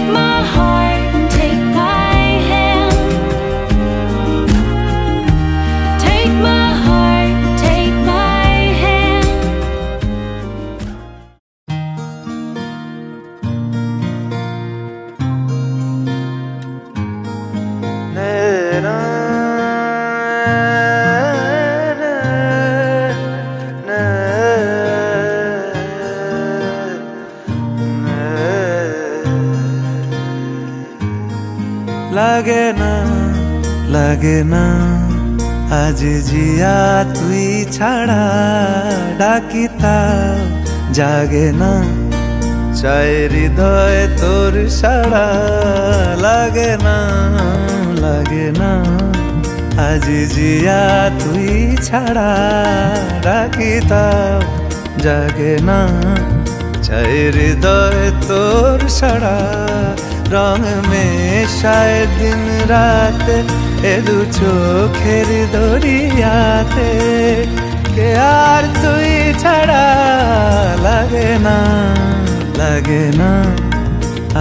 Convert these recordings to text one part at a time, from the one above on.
Take my heart and take my hand. Take my heart and take my hand. লাগে না আজ জিয়া তুই ছাড়া ডাকিতা জাগে না চায় হৃদয় তোর সাড়া লাগে না আজ জিয়া তুই ছাড়া ডাকিতা জাগে না চায় হৃদয় তোর সাড়া রং মেশায় দিন রাত এ দু চোখের দরিয়াতে কে আর তুই ছাড়া লাগে না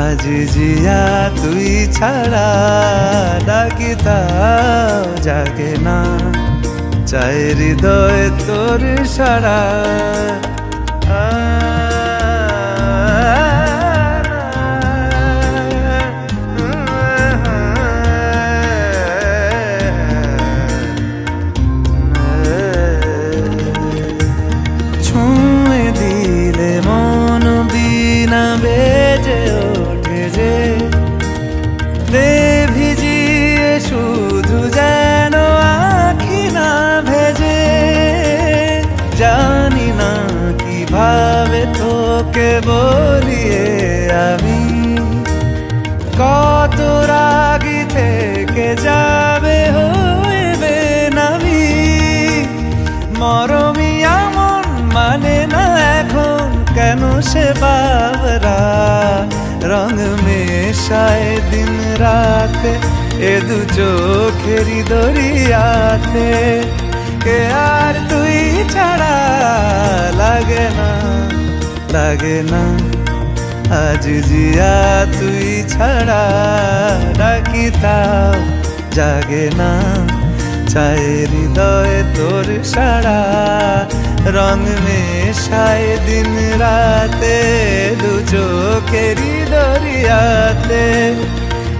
আজ জিয়া তুই ছাড়া ডাকিতাও জাগে না চায় হৃদয় তোর সাড়া বেজে ওঠে যে দে ভিজিয়ে শুধু যেন আখি না ভেজে জানি না কিভাবে তোকে বলিয়ে আমি কত রাগি থেকে যাবে হইবে নামি মরমি এমন মানে না এখন কেন সে বাবরা রং মেশায় দিন রাত এ দু চোখেরি দরিয়াতে কে আর তুই ছাড়া লাগে না আজ জিয়া তুই ছাড়া ডাকিতাও জাগে না চায় হৃদয় তোর সাড়া রং মেশায় দিন রাতে দু চোখেরি দরিয়াতে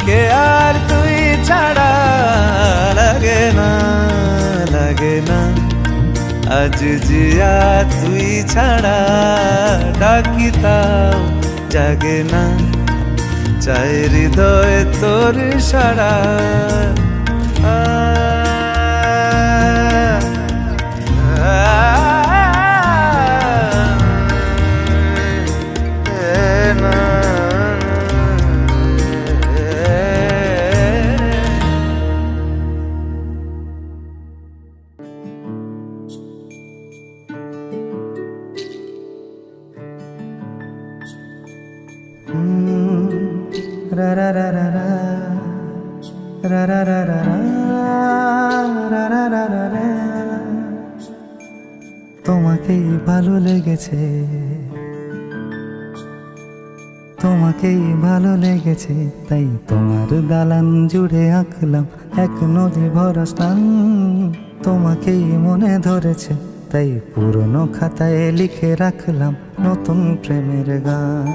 কে আর তুই ছাড়া লাগে না আজ জিয়া তুই ছাড়া ডাকিতাও জাগে না চায় হৃদয় তোর সাড়া তোমাকেই ভালো লেগেছে তাই তোমার দালান জুড়ে আঁকলাম এক নদী ভরা স্থান তোমাকেই মনে ধরেছে তাই পুরনো খাতায় লিখে রাখলাম নতুন প্রেমের গান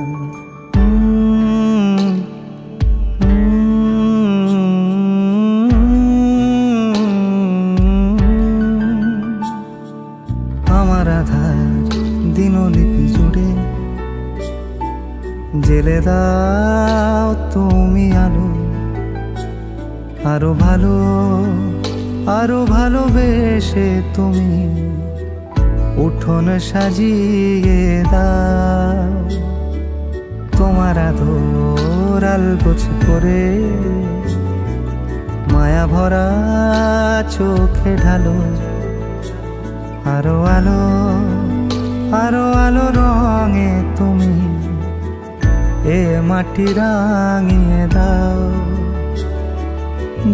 আমার আধার দিনলিপি জুড়ে জেলে দাও তুমি আলো আরো ভালোবেসে তুমি উঠোন সাজিয়ে দাও তোমার আদর আলগোছ করে মায়া ভরা চোখে ঢালো আরো আলো রঙে তুমি এ মাটি রাঙিয়ে দাও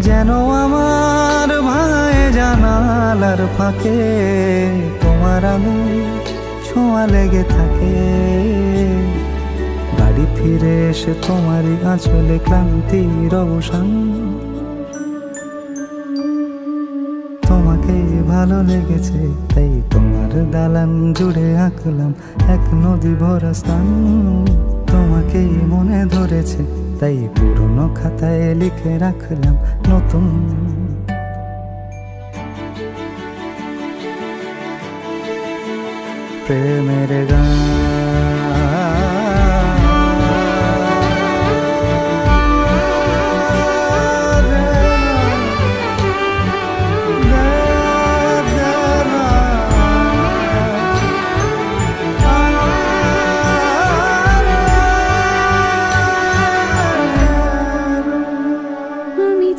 যেন আমার ভাই জানালার ফাঁকে তোমার আলো ছোঁয়া লেগে থাকে বাড়ি ফিরে এসে তোমারই আঁচলে ক্লান্তির অবসান। তোমাকে ভালো লেগেছে তাই তোমার দালান জুড়ে আঁকলাম এক নদী ভরা স্থান। তোমাকেই মনে ধরেছে তাই পুরনো খাতায় লিখে রাখলাম নতুন। প্রেমের গান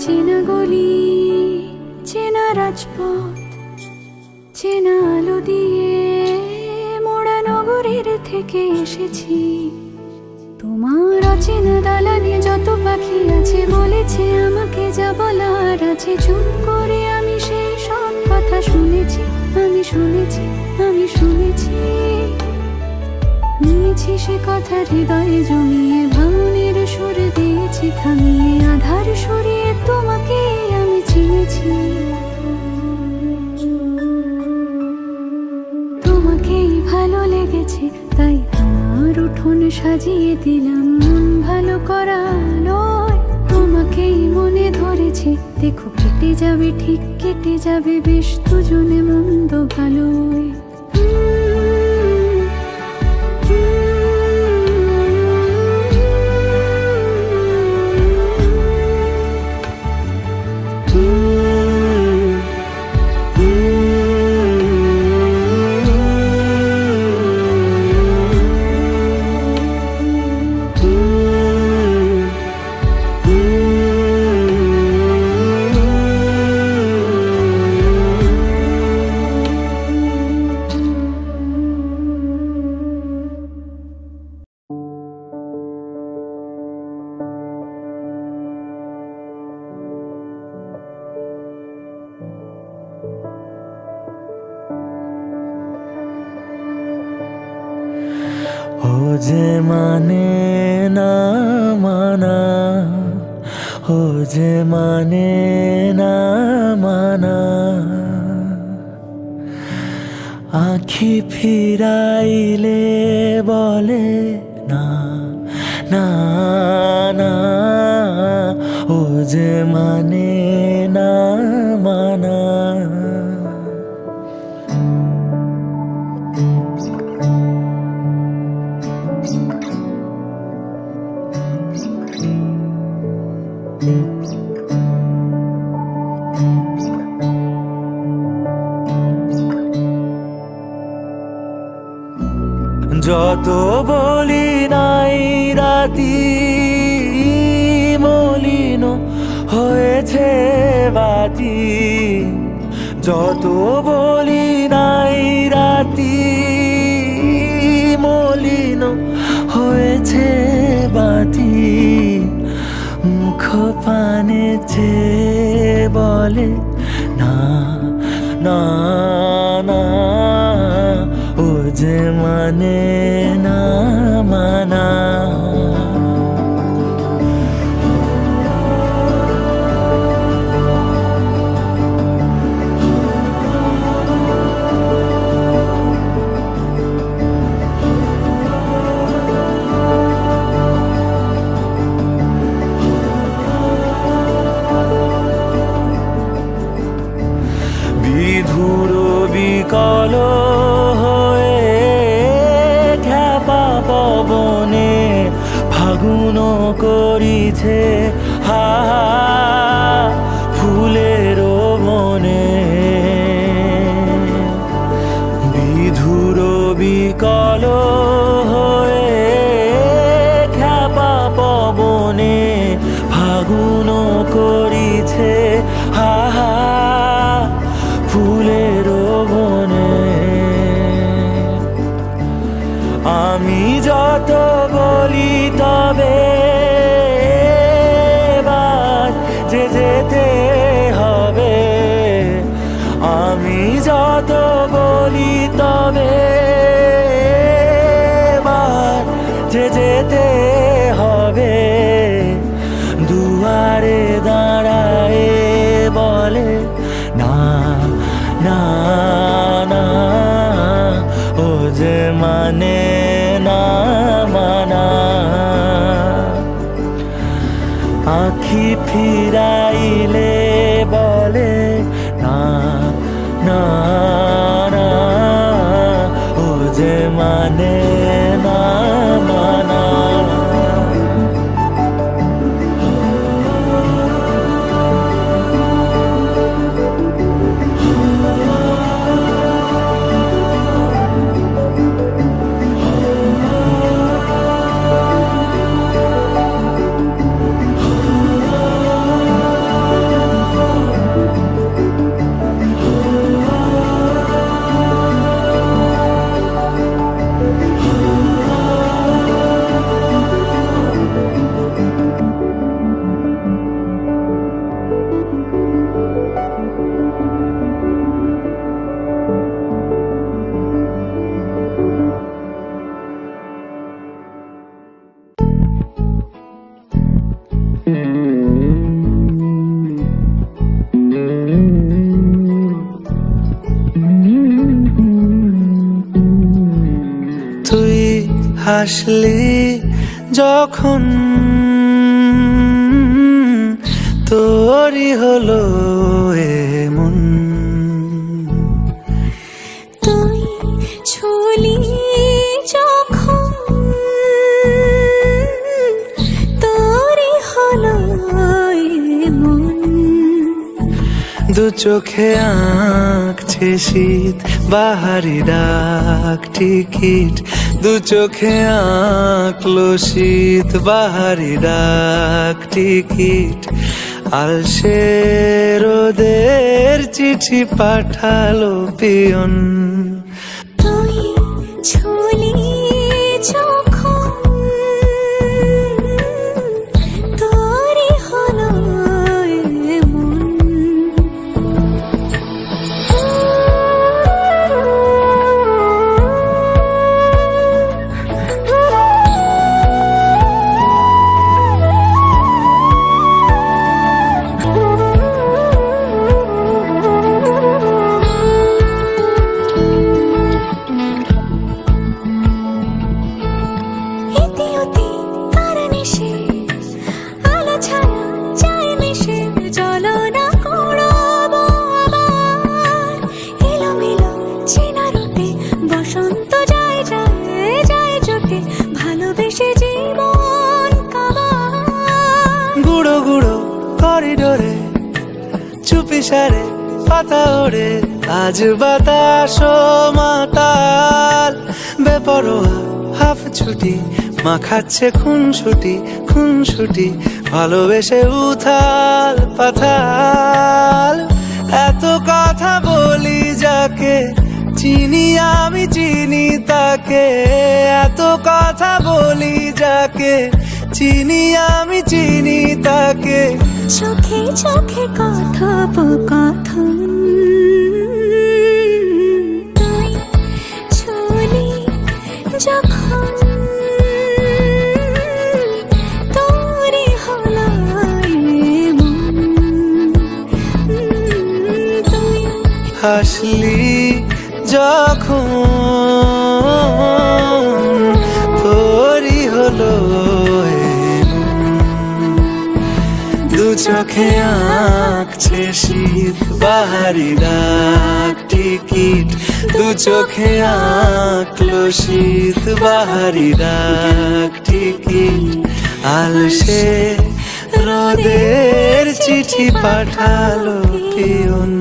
চেনা গলি, চেনা রাজপথ, চেনা আলো দিয়ে মোড়া নগরের থেকে এসেছি। তোমার অচেনা দালানে যত পাখি আছে বলেছে আমাকে যা বলার আছে। চুপ করে আমি সেই সব কথা শুনেছি, আমি শুনেছি, আমি শুনেছি। নিয়েছি সে কথা হৃদয়ে জমিয়ে, ভাঙনের সুর দিয়েছি থামিয়ে, আধার সরিয়ে তোমাকে আমি চিনেছি। তোমাকেই ভালো লেগেছে তাই আমার উঠোন সাজিয়ে দিলাম মন ভালো করা নয়। তোমাকেই মনে ধরেছে দেখো কেটে যাবে, ঠিক কেটে যাবে বেশ দুজনে মন্দ ভালোই। ও যে মানে না মানা, ও যে মানে না মানা, আখি ফিরাইলে বলে না না না, ও যে মানে না মানা। যত বলি নাই রাতি মলিন হয়েছে বাতি, যত বলি নাই রাতি মলিন হয়েছে বাতি, মুখ পানে চেয়ে বলে না না না, ও যে মানে না মানা। বিধুর বিকল হয়ে খ্যাপা পবনে ফাগুন করিছে হা ফুলের বনে। বিধুর বিকল হয়ে খ্যাপা পবনে ফাগুন করিছে হা ফুলের বনে। আমি যত বলি তবে এবার যে যেতে হবে, আমি যত বলি তবে এবার যে যেতে আখি ফিরাইলে বলে না না না, ও যে মানে না মানা। তুই হাসলি যখন তোরই হলো এমন, তুই ছুলি যখন তোরই হলো মন। দু চোখে আঁকছে শীত বাহারি ডাক টিকিট, দু চোখে আঁকলো শীত বাহারি ডাক টিকিট। আলসে রোদের চিঠি পাঠালো পিয়ন, তুই ছুলি যখন তোরই হলো মন। গুঁড়ো গুঁড়ো করিডোরে চুপি সারে পাতা ওড়ে, আজ বাতাস মাতাল বেপরোয়া হাফ ছুটি, মাখাচ্ছে খুনসুটি ভালোবেসে উথাল পাথাল। এত কথা বলি যাকে চিনি আমি চিনি তাকে, এত কথা বলি যাকে চিনি আমি চিনি তাকে। চোখে চোখে কথোপকথন, তুই ছুলি যখন তোরই হলো মন। তুই হাসলি যখন তোরই হলো দু চোখে আঁকছে শীত বাহারি ডাক টিকিট, দু চোখে আঁকলো শীত বাহারি ডাক টিকিট। আলসে রোদের চিঠি পাঠালো পিয়ন।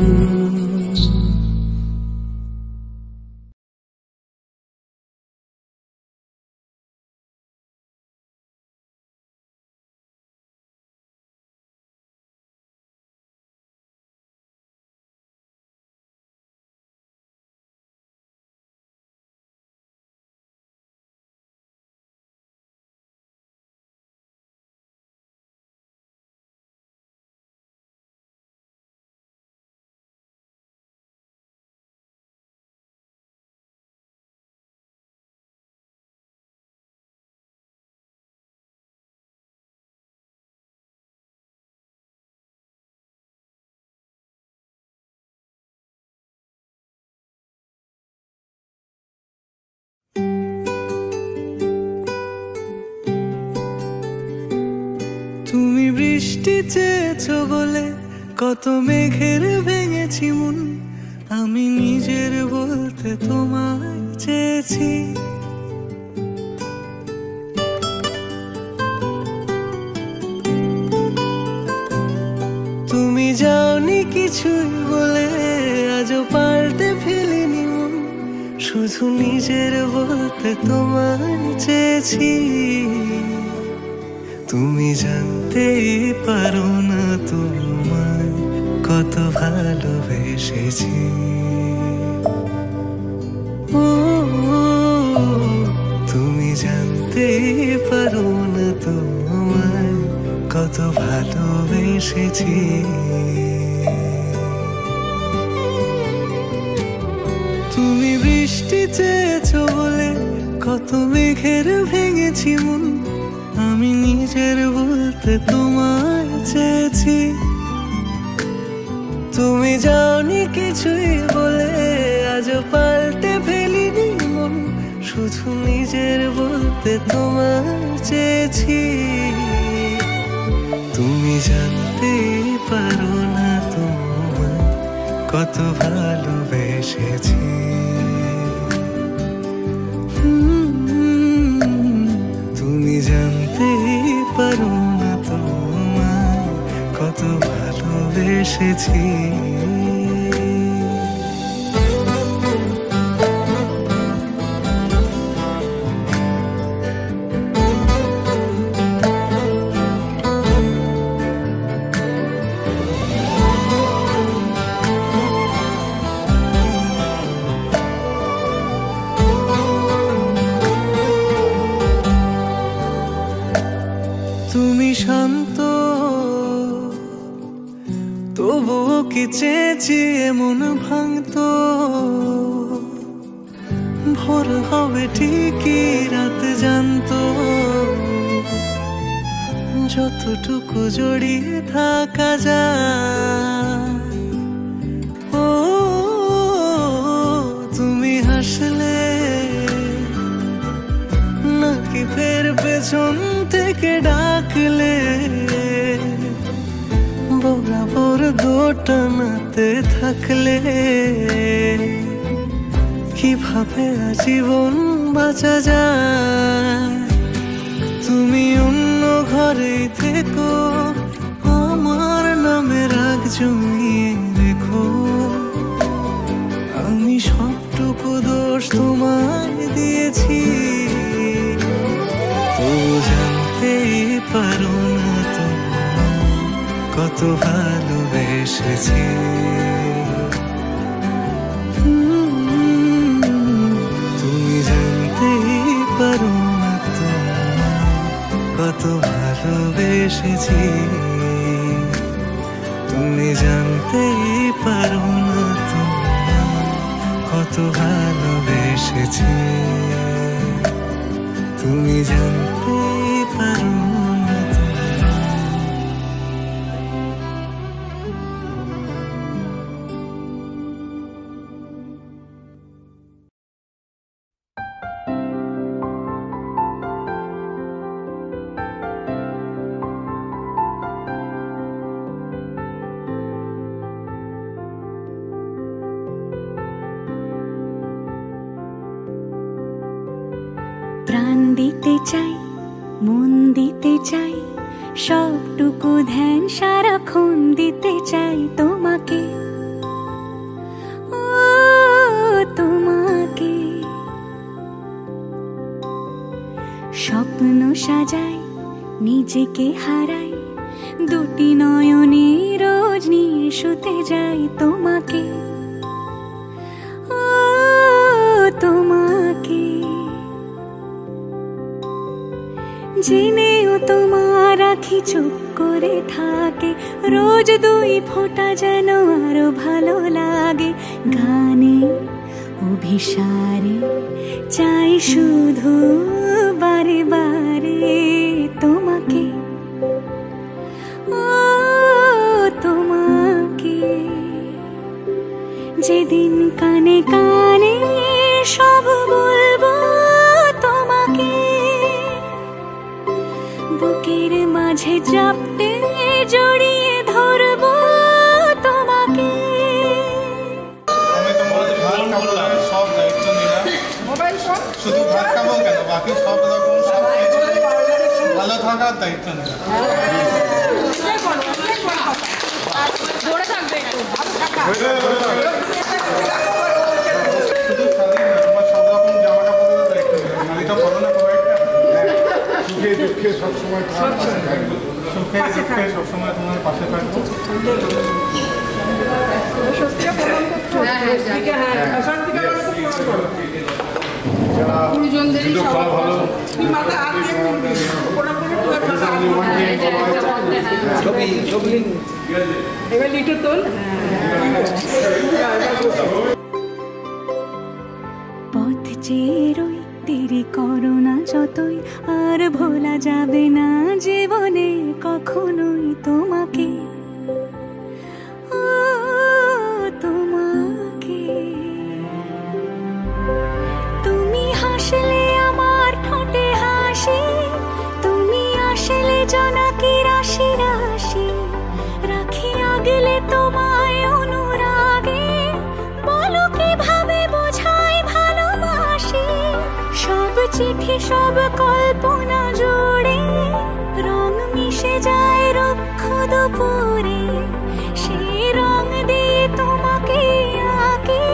তুমি বৃষ্টি চেয়েছো বলে কত মেঘের ভেঙেছি মন, আমি নিজের বলতে তোমায় চেয়েছি। তুমি যাওনি কিছুই বলে আজও পাল্টে ফেলিনি মন, শুধু নিজের বলতে তোমায় চেয়েছি। তুমি জানতেই পারো না তোমায় কত ভালোবেসেছি। ও তুমি জানতেই পারো না তোমায় কত ভালোবেসেছি। তুমি বৃষ্টি চেয়েছো বলে কত মেঘের ভেঙেছি মন, আমি নিজের বলতে তোমায় চেয়েছি। তুমি যাওনি কিছুই বলে আজও পাল্টে ফেলিনি মন, শুধু নিজের বলতে তোমায় চেয়েছি। তুমি জানতেই পারো না তোমায় কত ভালোবেসেছি। তুমি জানতেই পারো না তোমায় কত ভালোবেসেছি। তুমি শান্ত তবুও কি চেয়েছি এমন ভাঙতো, ভোর হবে ঠিকই রাত জানতো, যতটুকু জড়িয়ে থাকা যায়। ও তুমি হাসলে নাকি ফের পেছন থেকে ডাকলে, বরাবর দোটানাতে থাকলে কিভাবে আজীবন বাঁচা যায়। তুমি অন্য ঘরে থেকো, আমার নামে রাগ জমিয়ে রেখো, আমি সবটুকু দোষ তোমায় দিয়েছি। তো জানতেই পারো না তোমায় কত ভালোবেসেছি। তুমি জানতেই পারো না তোমায় কত ভালোবেসেছি। তুমি জানতেই পারো না তোমায় কত ভালোবেসেছি। তুমি জানতেই পারো না প্রাণ দিতে চাই, মন দিতে চাই, সবটুকু ধ্যান সারাক্ষণ দিতে চাই তোমাকে। ও তোমাকে স্বপ্ন সাজাই, নিজেকে হারাই, দুটি নয়নে রোজ নিয়ে শুতে যাই তোমাকে। ও তোমাকে জেনেও তোমার আখি চুপ করে থাকে, রোজ দুই ফোঁটা যেন আরো ভালো লাগে। গানে অভিসারে চাই শুধু বারে বারে তোমাকে। ও তোমাকে যেদিন কানে কানে সব বলবো তোমাকে, বুকের মাঝে চাপতে জড়িয়ে ধরবো তোমাকে। আমি তোমাদের ভাত খাবার সব দায়িত্ব নিলাম, শুধু ভাত খাবো কেন, বাকি সব রকম সব ভালো থাকার দায়িত্ব নিলাম। শুধু শাড়ি না, তোমার সব রকম জামা কাপড়ের দায়িত্ব নিলাম। শাড়িটা পরো না খুব একটা, সুখে দুঃখে সবসময় সুখে দুঃখে সবসময় তোমার পাশে থাকবো। পথ চেরোই দেরি করো না যতই, আর ভোলা যাবে না জীবনে কখনোই তোমাকে, ও তোমাকে। তুমি হাসলে আমার ঠোঁটে হাসি, তুমি আসলে জোনাকি রাশি রাশি, রাখি আগলে তোমায় অনুরাগে, বলো কিভাবে বোঝাই ভালোবাসি। সব চিঠি সব কল্পনা জুড়ে রং মিশে যায় রুক্ষ দুপুরে, সেই রং দিয়ে তোমাকে আঁকি,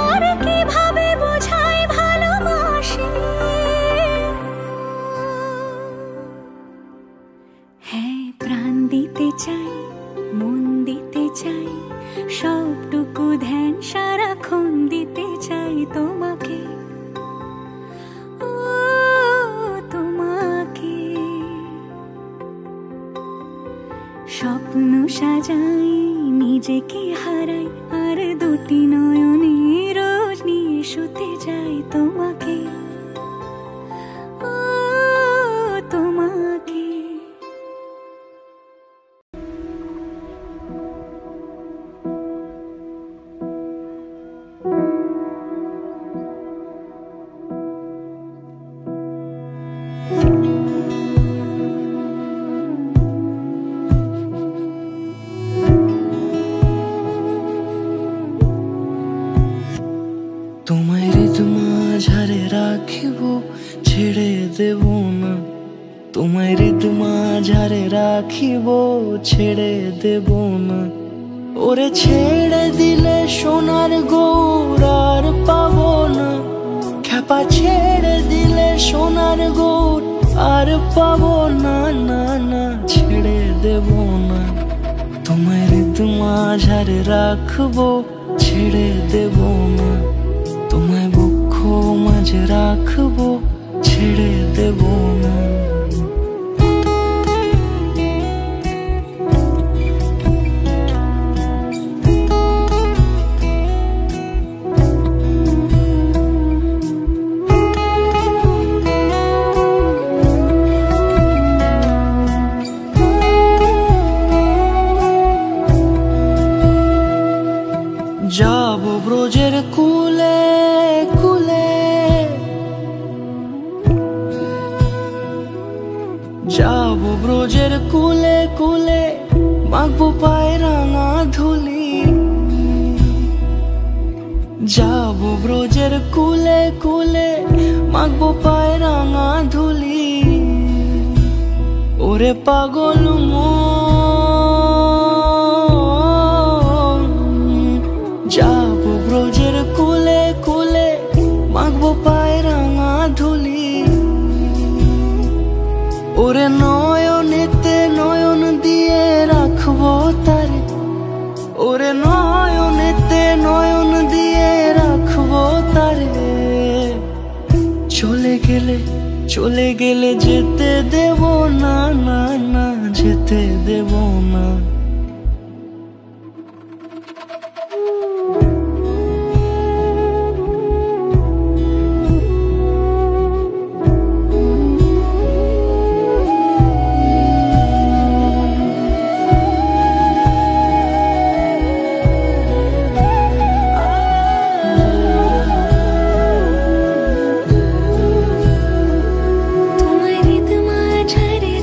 আর কিভাবে বোঝাই ভালোবাসি। হ্যাঁ, প্রাণ দিতে চাই, মন দিতে চাই, সবটুকু ধ্যান সারাক্ষণ দিতে চাই তোমাকে, ও তোমাকে। স্বপ্ন সাজাই, নিজেকে হারাই, আর দুটি নয়নে রোজ নিয়ে শুতে যাই তোমাকে, ও তোমাকে। তোমায় হৃদ মাঝারে রাখিব, ছেড়ে দেব না। তোমায় হৃদ মাঝারে রাখিব, ছেড়ে দেব না। ওরে ছেড়ে দিলে সোনার গৌর আর পাবো না, খ্যাপা ছেড়ে দিলে সোনার গৌর আর পাবো না, না না ছেড়ে দেব না। তোমায় হৃদ মাঝারে রাখবো, ছেড়ে দেব না। তোমায় বক্ষ মাঝে রাখবো, ছেড়ে দেব না। যাব ব্রজের কুলে কুলে, যাব ব্রজের কুলে কুলে, মাখবো পায়ে রাঙা ধুলি। যাব ব্রজের কুলে কুলে, মাখবো পায়ে রাঙা ধুলি। ওরে পাগল মন, যাব ব্রজের কুলে কুলে, মাখবো পায়ে রাঙা ধুলি। ওরে নয়নেতে নয়ন দিয়ে রাখবো তারে, ওরে নয়নেতে নয়ন দিয়ে রাখবো তারে। চলে গেলে চলে গেলে যেতে দেব না, না না যেতে দেব না। তোমায় হৃদ মাঝারে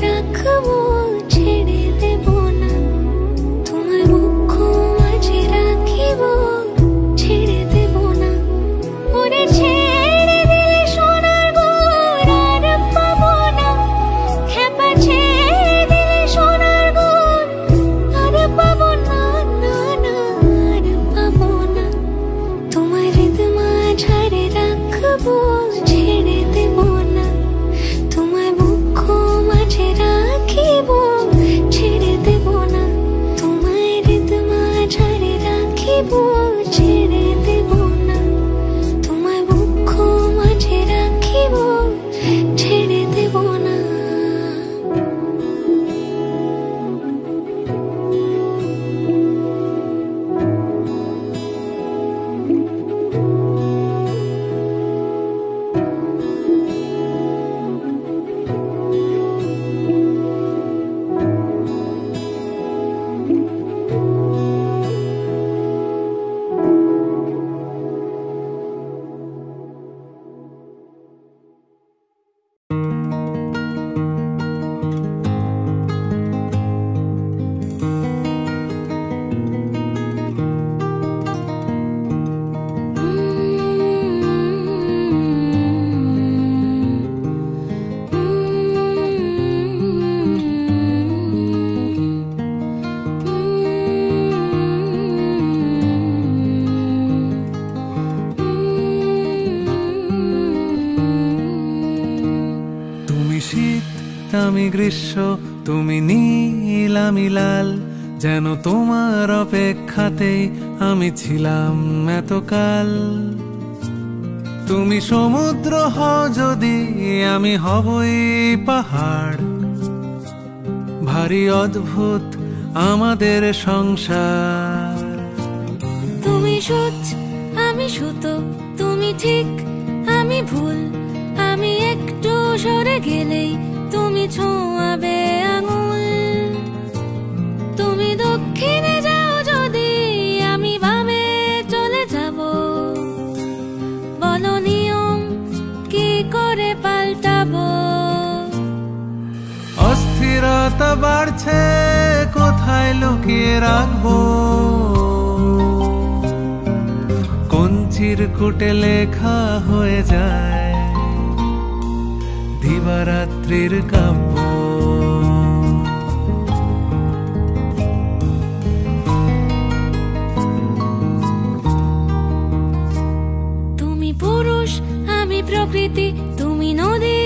আমি গ্রীষ্ম, তুমি নীল আমি লাল, যেন তোমার অপেক্ষাতেই আমি ছিলাম এতকাল। তুমি সমুদ্র হও যদি, আমি হবই পাহাড়। ভারী অদ্ভুত আমাদের সংসার। তুমি সূচ, আমি সুতো, তুমি ঠিক, আমি ভুল। আমি একটু সরে গেলেই তুমি ছোঁয়াবে আঙুল। তুমি দক্ষিণে যাও যদি, আমি বামে চলে যাব। বলো নিয়ম কি করে পাল্টাবো? অস্থিরতা বাড়ছে, কোথায় লুকিয়ে রাখবো? কোন চিরকুটে লেখা হয়ে যায় দিবারাত্রির কাব্য। তুমি পুরুষ, আমি প্রকৃতি, তুমি নদী,